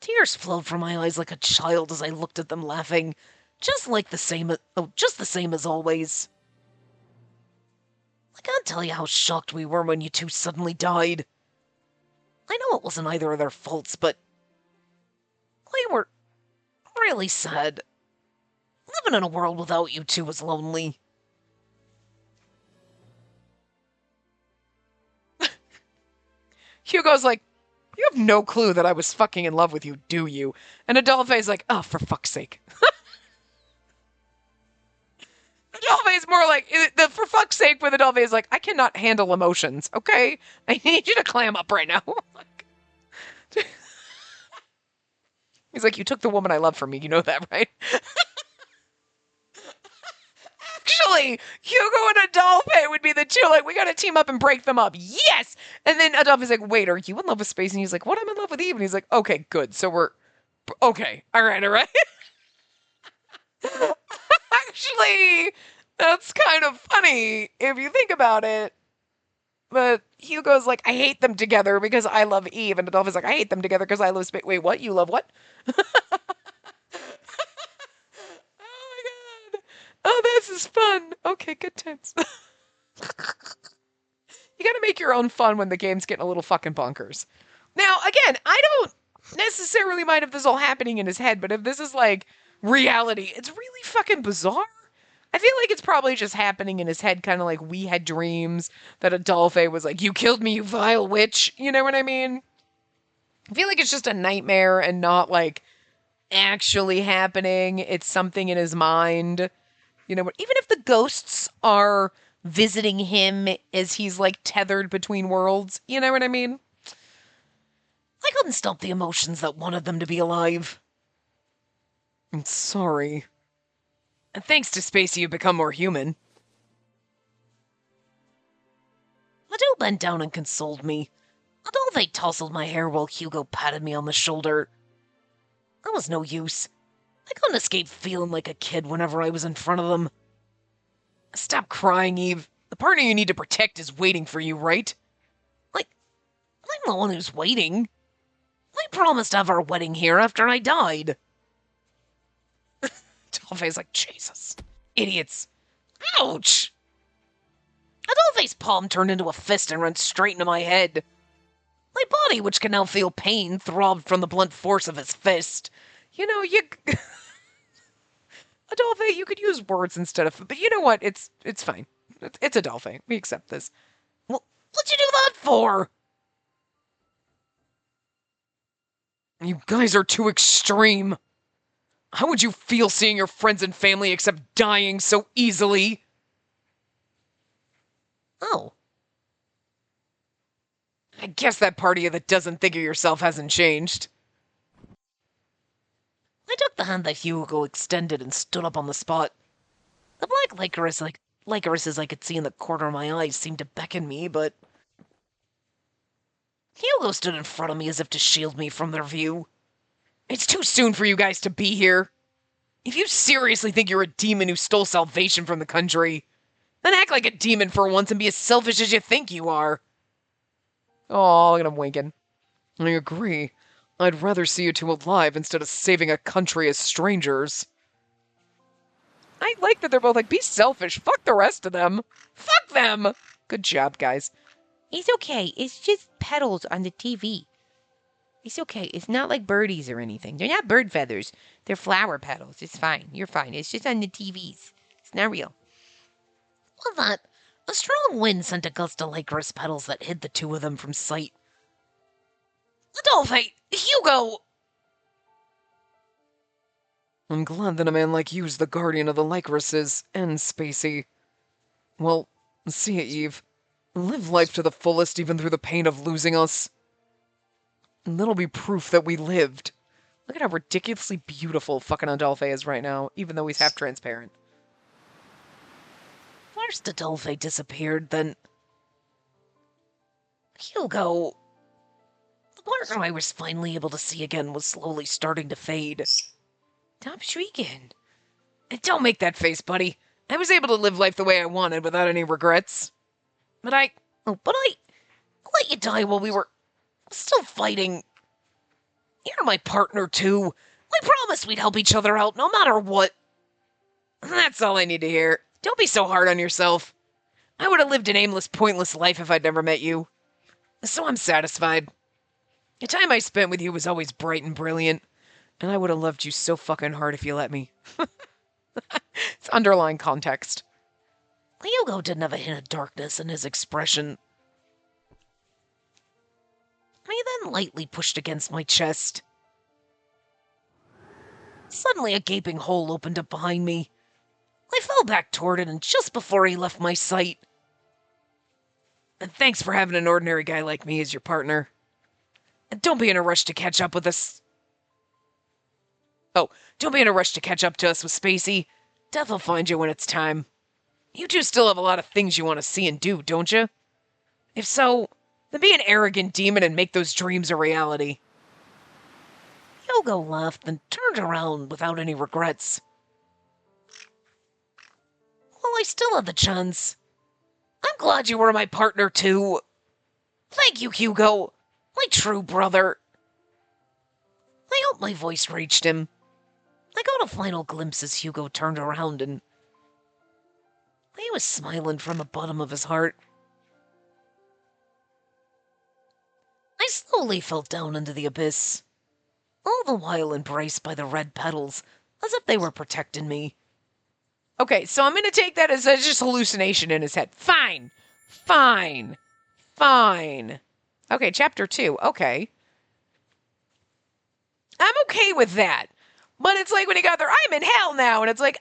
Tears flowed from my eyes like a child as I looked at them laughing, just the same as always. I can't tell you how shocked we were when you two suddenly died. I know it wasn't either of their faults, but we were really sad. Living in a world without you two was lonely. Hugo's like, you have no clue that I was fucking in love with you, do you? And Adolphe's like, oh, for fuck's sake. Adolphe's more like, the for fuck's sake with Adolphe is like, I cannot handle emotions, okay? I need you to clam up right now. He's like, you took the woman I love from me, you know that, right? Actually, Hugo and Adolphe would be the two, like, we gotta team up and break them up. Yes! And then Adolphe's like, wait, are you in love with Space? And he's like, what, I'm in love with Eve? And he's like, okay, good, so we're, okay, all right. Actually, that's kind of funny if you think about it. But Hugo's like, I hate them together because I love Eve. And Adolphe's like, I hate them together because I love space. Wait, what? You love what? Oh my god. Oh, this is fun. Okay, good times. You gotta make your own fun when the game's getting a little fucking bonkers. Now, again, I don't necessarily mind if this is all happening in his head, but if this is like reality, it's really fucking bizarre. I feel like it's probably just happening in his head, kind of like we had dreams that Adolphe was like, you killed me, you vile witch. You know what I mean? I feel like it's just a nightmare and not like actually happening. It's something in his mind. You know, even if the ghosts are visiting him as he's like tethered between worlds, you know what I mean? I couldn't stop the emotions that wanted them to be alive. I'm sorry. And thanks to Spacey, you've become more human. Adele bent down and consoled me. Adolphe tousled my hair while Hugo patted me on the shoulder. That was no use. I couldn't escape feeling like a kid whenever I was in front of them. Stop crying, Eve. The partner you need to protect is waiting for you, right? Like, I'm the one who's waiting. I promised to have our wedding here after I died. Adolphe's like, Jesus. Idiots. Ouch! Adolphe's palm turned into a fist and ran straight into my head. My body, which can now feel pain, throbbed from the blunt force of his fist. You know, Adolphe, you could use words instead of... But you know what? It's fine. It's Adolphe. We accept this. Well, what'd you do that for? You guys are too extreme. How would you feel seeing your friends and family except dying so easily? Oh. I guess that part of you that doesn't think of yourself hasn't changed. I took the hand that Hugo extended and stood up on the spot. The black licorices I could see in the corner of my eyes seemed to beckon me, but Hugo stood in front of me as if to shield me from their view. It's too soon for you guys to be here. If you seriously think you're a demon who stole salvation from the country, then act like a demon for once and be as selfish as you think you are. Oh, look at him winking. I agree. I'd rather see you two alive instead of saving a country as strangers. I like that they're both like, be selfish. Fuck the rest of them. Fuck them. Good job, guys. It's okay. It's just petals on the TV. It's okay. It's not like birdies or anything. They're not bird feathers. They're flower petals. It's fine. You're fine. It's just on the TVs. It's not real. With that, a strong wind sent a gust of Lycoris petals that hid the two of them from sight. Adolphe! Hugo! I'm glad that a man like you's the guardian of the Lycorises and Spacey. Well, see ya, Eve. Live life to the fullest even through the pain of losing us. And that'll be proof that we lived. Look at how ridiculously beautiful fucking Adolphe is right now, even though he's half transparent. First Adolphe disappeared, then Hugo. The partner I was finally able to see again was slowly starting to fade. Stop shrieking. Don't make that face, buddy. I was able to live life the way I wanted without any regrets. But I let you die while we were still fighting. You're my partner, too. We promised we'd help each other out no matter what. That's all I need to hear. Don't be so hard on yourself. I would have lived an aimless, pointless life if I'd never met you. So I'm satisfied. The time I spent with you was always bright and brilliant, and I would have loved you so fucking hard if you let me. It's underlying context. Hugo didn't have a hint of darkness in his expression. He then lightly pushed against my chest. Suddenly a gaping hole opened up behind me. I fell back toward it, and just before he left my sight... And thanks for having an ordinary guy like me as your partner. And don't be in a rush to catch up with us. Oh, don't be in a rush to catch up to us with Spacey. Death will find you when it's time. You two still have a lot of things you want to see and do, don't you? If so, then be an arrogant demon and make those dreams a reality. Hugo laughed and turned around without any regrets. While I still had the chance, I I'm glad you were my partner, too. Thank you, Hugo. My true brother. I hope my voice reached him. I got a final glimpse as Hugo turned around and he was smiling from the bottom of his heart. I slowly fell down into the abyss, all the while embraced by the red petals, as if they were protecting me. Okay, so I'm going to take that as just hallucination in his head. Fine. Okay, chapter 2. Okay. I'm okay with that. But it's like when he got there, I'm in hell now. And it's like,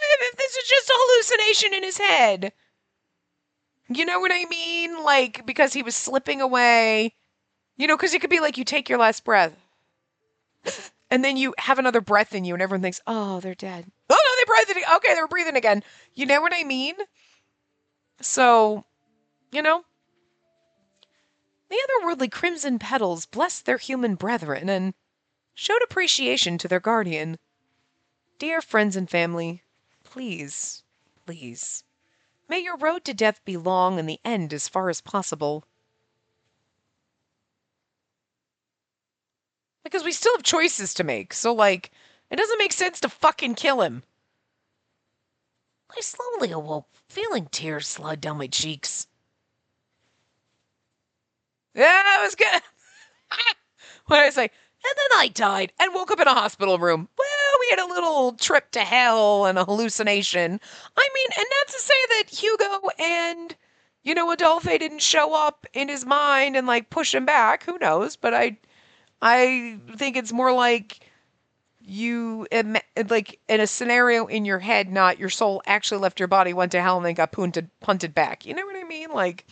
if this is just a hallucination in his head. You know what I mean? Like, because he was slipping away. You know, because it could be like you take your last breath. And then you have another breath in you and everyone thinks, oh, they're dead. Oh, no, they breathed. Okay, they're breathing again. You know what I mean? So, you know. The otherworldly crimson petals blessed their human brethren and showed appreciation to their guardian. Dear friends and family, please, may your road to death be long and the end as far as possible. Because we still have choices to make, so, like, it doesn't make sense to fucking kill him. I slowly awoke, feeling tears slide down my cheeks. Yeah, I was good. What did I say? And then I died and woke up in a hospital room. Well, we had a little trip to hell and a hallucination. I mean, and not to say that Hugo and, you know, Adolphe didn't show up in his mind and, like, push him back. Who knows? But I think it's more like you, like, in a scenario in your head, not your soul actually left your body, went to hell, and then got punted back. You know what I mean? Like,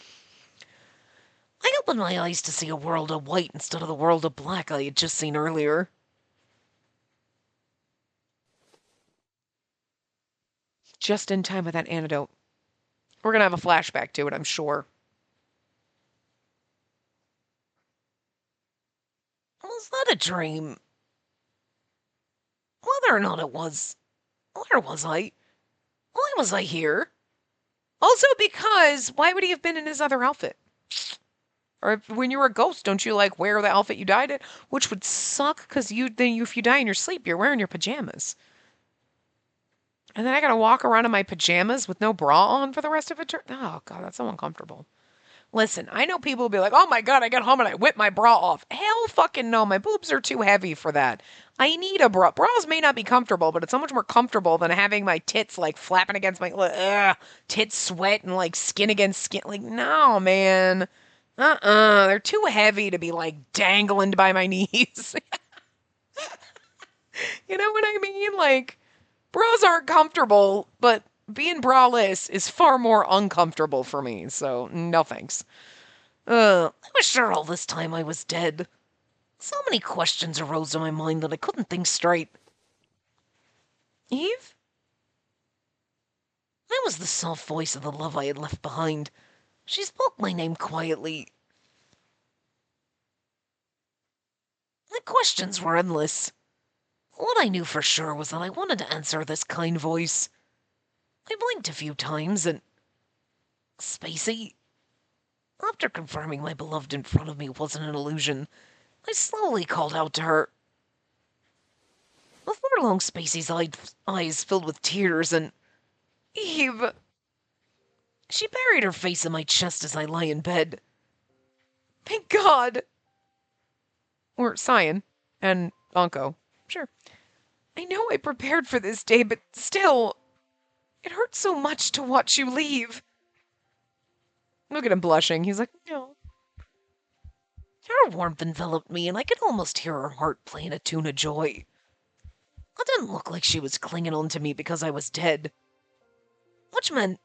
I opened my eyes to see a world of white instead of the world of black I had just seen earlier. Just in time with that antidote. We're going to have a flashback to it, I'm sure. Was that a dream? Whether or not it was, where was I? Why was I here? Also because, why would he have been in his other outfit? Or when you're a ghost, don't you, like, wear the outfit you died in? Which would suck, because if you die in your sleep, you're wearing your pajamas. And then I gotta walk around in my pajamas with no bra on for the rest of it. Oh, God, that's so uncomfortable. Listen, I know people will be like, oh my God, I get home and I whip my bra off. Hell fucking no, my boobs are too heavy for that. I need a bra. Bras may not be comfortable, but it's so much more comfortable than having my tits, like, flapping against my, tits sweat and, like, skin against skin. Like, no, man. They're too heavy to be, like, dangling by my knees. You know what I mean? Like, bras aren't comfortable, but being braless is far more uncomfortable for me, so no thanks. I was sure all this time I was dead. So many questions arose in my mind that I couldn't think straight. Eve? That was the soft voice of the love I had left behind. She spoke my name quietly. The questions were endless. What I knew for sure was that I wanted to answer this kind voice. I blinked a few times and... Spacey? After confirming my beloved in front of me wasn't an illusion, I slowly called out to her. Before long, Spacey's eyes filled with tears and... Eve... She buried her face in my chest as I lay in bed. Thank God! Or Cyan. And Anko. Sure. I know I prepared for this day, but still... It hurts so much to watch you leave. Look at him blushing. He's like, no. Her warmth enveloped me, and I could almost hear her heart playing a tune of joy. It didn't look like she was clinging on to me because I was dead. Which meant...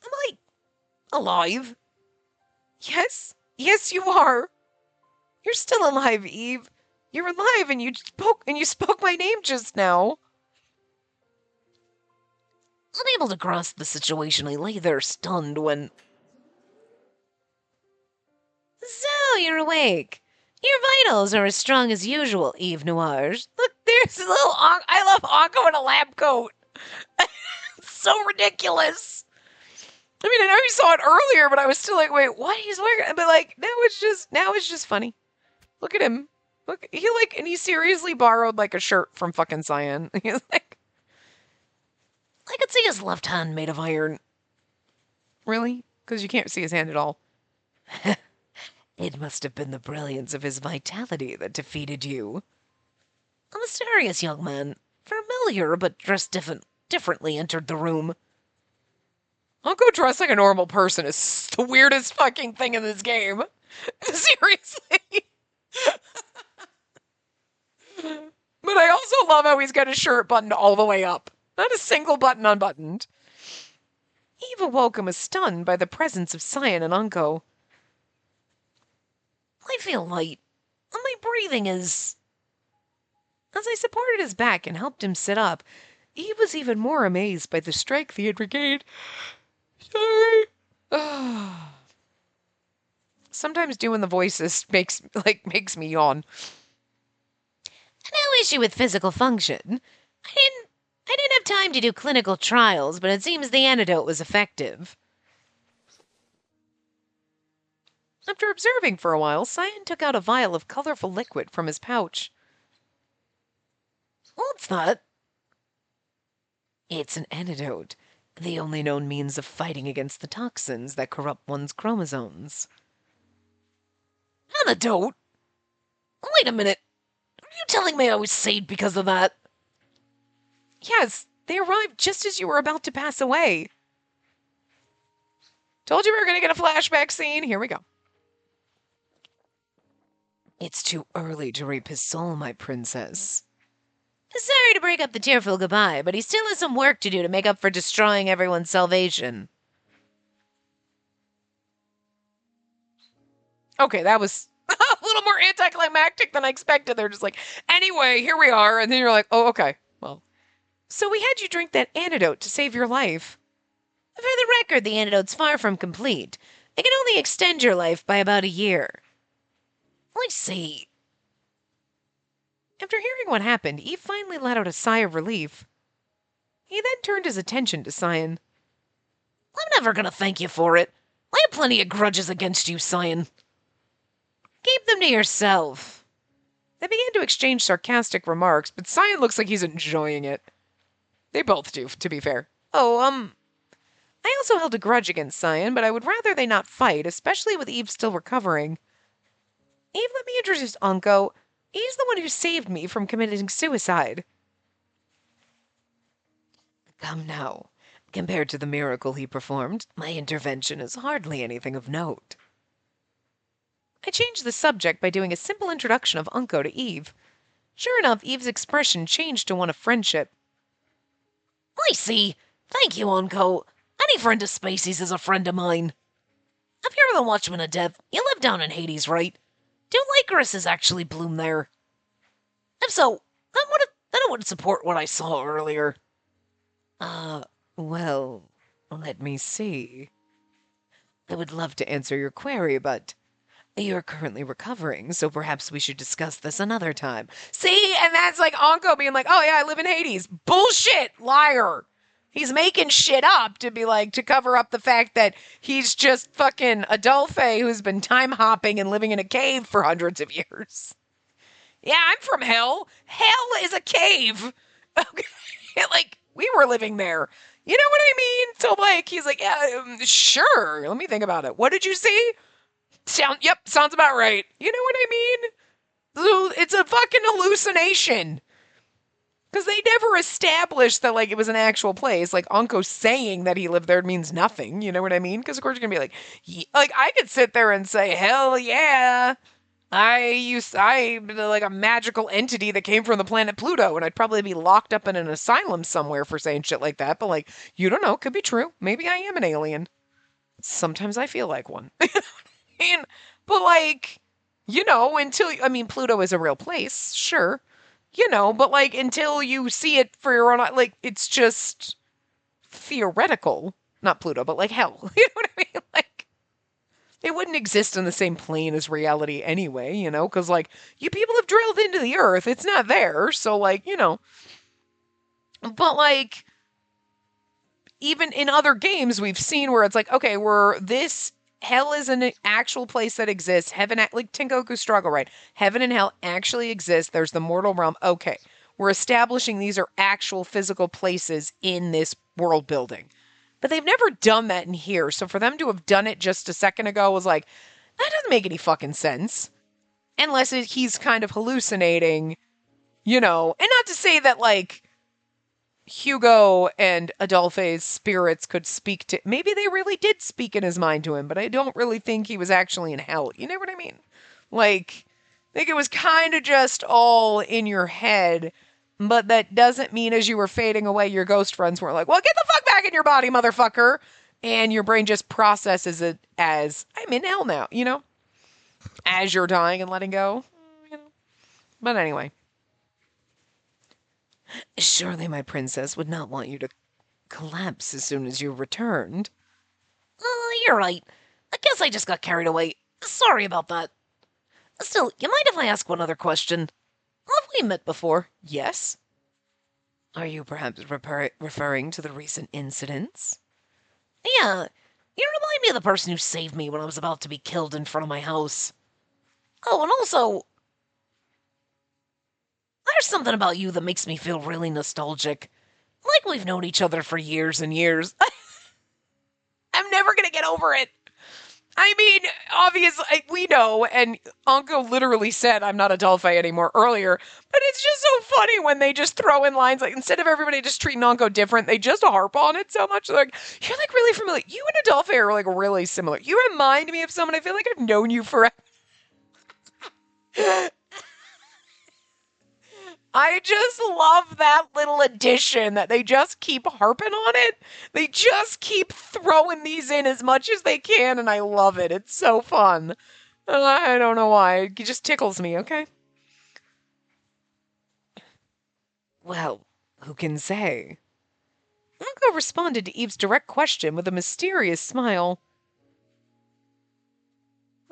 Am I alive? Yes. Yes, you are. You're still alive, Eve. You're alive, and you spoke my name just now. Unable to grasp the situation, I lay there stunned when... So, you're awake. Your vitals are as strong as usual, Eve Noir. Look, there's a little I love Anko in a lab coat. so ridiculous. I mean, I know you saw it earlier, but I was still like, wait, what? He's wearing, but like, now it's just funny. Look at him. Look, and he seriously borrowed like a shirt from fucking Cyan. He's like, I could see his left hand made of iron. really? Because you can't see his hand at all. It must have been the brilliance of his vitality that defeated you. A mysterious young man, familiar but dressed differently, entered the room. I'll go dress like a normal person is the weirdest fucking thing in this game. Seriously. But I also love how he's got his shirt buttoned all the way up. Not a single button unbuttoned. Eve awoke and was stunned by the presence of Cyan and Unko. I feel light, and my breathing is... As I supported his back and helped him sit up, Eve was even more amazed by the strength he had regained. Sorry. Sometimes doing the voices makes me yawn. No issue with physical function. I didn't have time to do clinical trials, but it seems the antidote was effective. After observing for a while, Cyan took out a vial of colorful liquid from his pouch. What's that? It's an antidote, the only known means of fighting against the toxins that corrupt one's chromosomes. Antidote? Wait a minute. Are you telling me I was saved because of that? Yes, they arrived just as you were about to pass away. Told you we were going to get a flashback scene. Here we go. It's too early to reap his soul, my princess. Sorry to break up the tearful goodbye, but he still has some work to do to make up for destroying everyone's salvation. Okay, that was a little more anticlimactic than I expected. They're just like, anyway, here we are. And then you're like, oh, okay, well. So we had you drink that antidote to save your life. For the record, the antidote's far from complete. It can only extend your life by about a year. I see. After hearing what happened, Eve finally let out a sigh of relief. He then turned his attention to Cyan. I'm never gonna thank you for it. I have plenty of grudges against you, Cyan. Keep them to yourself. They began to exchange sarcastic remarks, but Cyan looks like he's enjoying it. They both do, to be fair. I also held a grudge against Cyan, but I would rather they not fight, especially with Eve still recovering. Eve, let me introduce Unko. He's the one who saved me from committing suicide. Come now. Compared to the miracle he performed, my intervention is hardly anything of note. I changed the subject by doing a simple introduction of Unko to Eve. Sure enough, Eve's expression changed to one of friendship. I see. Thank you, Unko. Any friend of Spacey's is a friend of mine. If you're the Watchman of Death, you live down in Hades, right? Do Lycoris actually bloom there? If so, then it would support what I saw earlier. Well, let me see. I would love to answer your query, but you're currently recovering, so perhaps we should discuss this another time. See? And that's like Anko being like, oh yeah, I live in Hades. Bullshit! Liar! He's making shit up to be like, to cover up the fact that he's just fucking Adolphe who's been time hopping and living in a cave for hundreds of years. Yeah, I'm from hell. Hell is a cave. Okay. Like, we were living there. You know what I mean? So, like, he's like, yeah, sure. Let me think about it. What did you see? Yep, sounds about right. You know what I mean? So it's a fucking hallucination. Because they never established that, like, it was an actual place. Like, Anko saying that he lived there means nothing. You know what I mean? Because, of course, you're going to be like, I could sit there and say, hell yeah. I'm like a magical entity that came from the planet Pluto, and I'd probably be locked up in an asylum somewhere for saying shit like that. But, like, you don't know. Could be true. Maybe I am an alien. Sometimes I feel like one. But, like, you know, Pluto is a real place, sure. You know, but, like, until you see it for your own, like, it's just theoretical. Not Pluto, but, like, hell. You know what I mean? Like, it wouldn't exist in the same plane as reality anyway, you know? Because, like, you people have drilled into the earth. It's not there. So, like, you know. But, like, even in other games, we've seen where it's like, okay, hell is an actual place that exists. Heaven, like Tengoku Struggle, right? Heaven and hell actually exist. There's the mortal realm. Okay, we're establishing these are actual physical places in this world building. But they've never done that in here. So for them to have done it just a second ago was like, that doesn't make any fucking sense. Unless he's kind of hallucinating, and not to say that, like, Hugo and Adolphe's spirits could speak to... Maybe they really did speak in his mind to him, but I don't really think he was actually in hell. You know what I mean? Like, I think it was kind of just all in your head, but that doesn't mean as you were fading away, your ghost friends were like, well, get the fuck back in your body, motherfucker! And your brain just processes it as, I'm in hell now, as you're dying and letting go. But anyway. Surely my princess would not want you to collapse as soon as you returned. You're right. I guess I just got carried away. Sorry about that. Still, you mind if I ask one other question? Have we met before? Yes. Are you perhaps referring to the recent incidents? Yeah. You remind me of the person who saved me when I was about to be killed in front of my house. Oh, and also, there's something about you that makes me feel really nostalgic. Like we've known each other for years and years. I'm never gonna get over it. I mean, obviously, we know, and Anko literally said, I'm not Adolphe anymore earlier, but it's just so funny when they just throw in lines, like, instead of everybody just treating Anko different, they just harp on it so much. They're like, you're, like, really familiar. You and Adolphe are, like, really similar. You remind me of someone. I feel like I've known you forever. I just love that little addition that they just keep harping on it. They just keep throwing these in as much as they can, and I love it. It's so fun. I don't know why. It just tickles me, okay? Well, who can say? Uncle responded to Eve's direct question with a mysterious smile.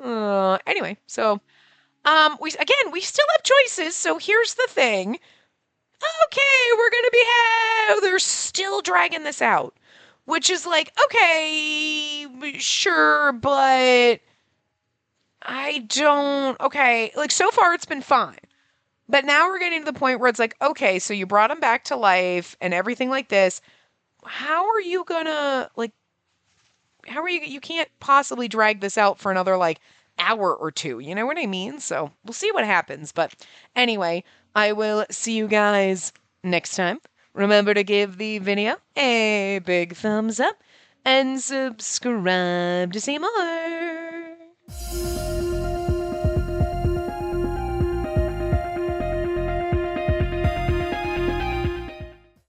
Anyway, so we still have choices, so here's the thing. Okay, we're gonna be they're still dragging this out. Which is like, okay, sure, but I don't like so far it's been fine. But now we're getting to the point where it's like, okay, so you brought him back to life and everything like this. How are you gonna you can't possibly drag this out for another like hour or two, you know what I mean? So we'll see what happens. But anyway, I will see you guys next time. Remember to give the video a big thumbs up and subscribe to see more.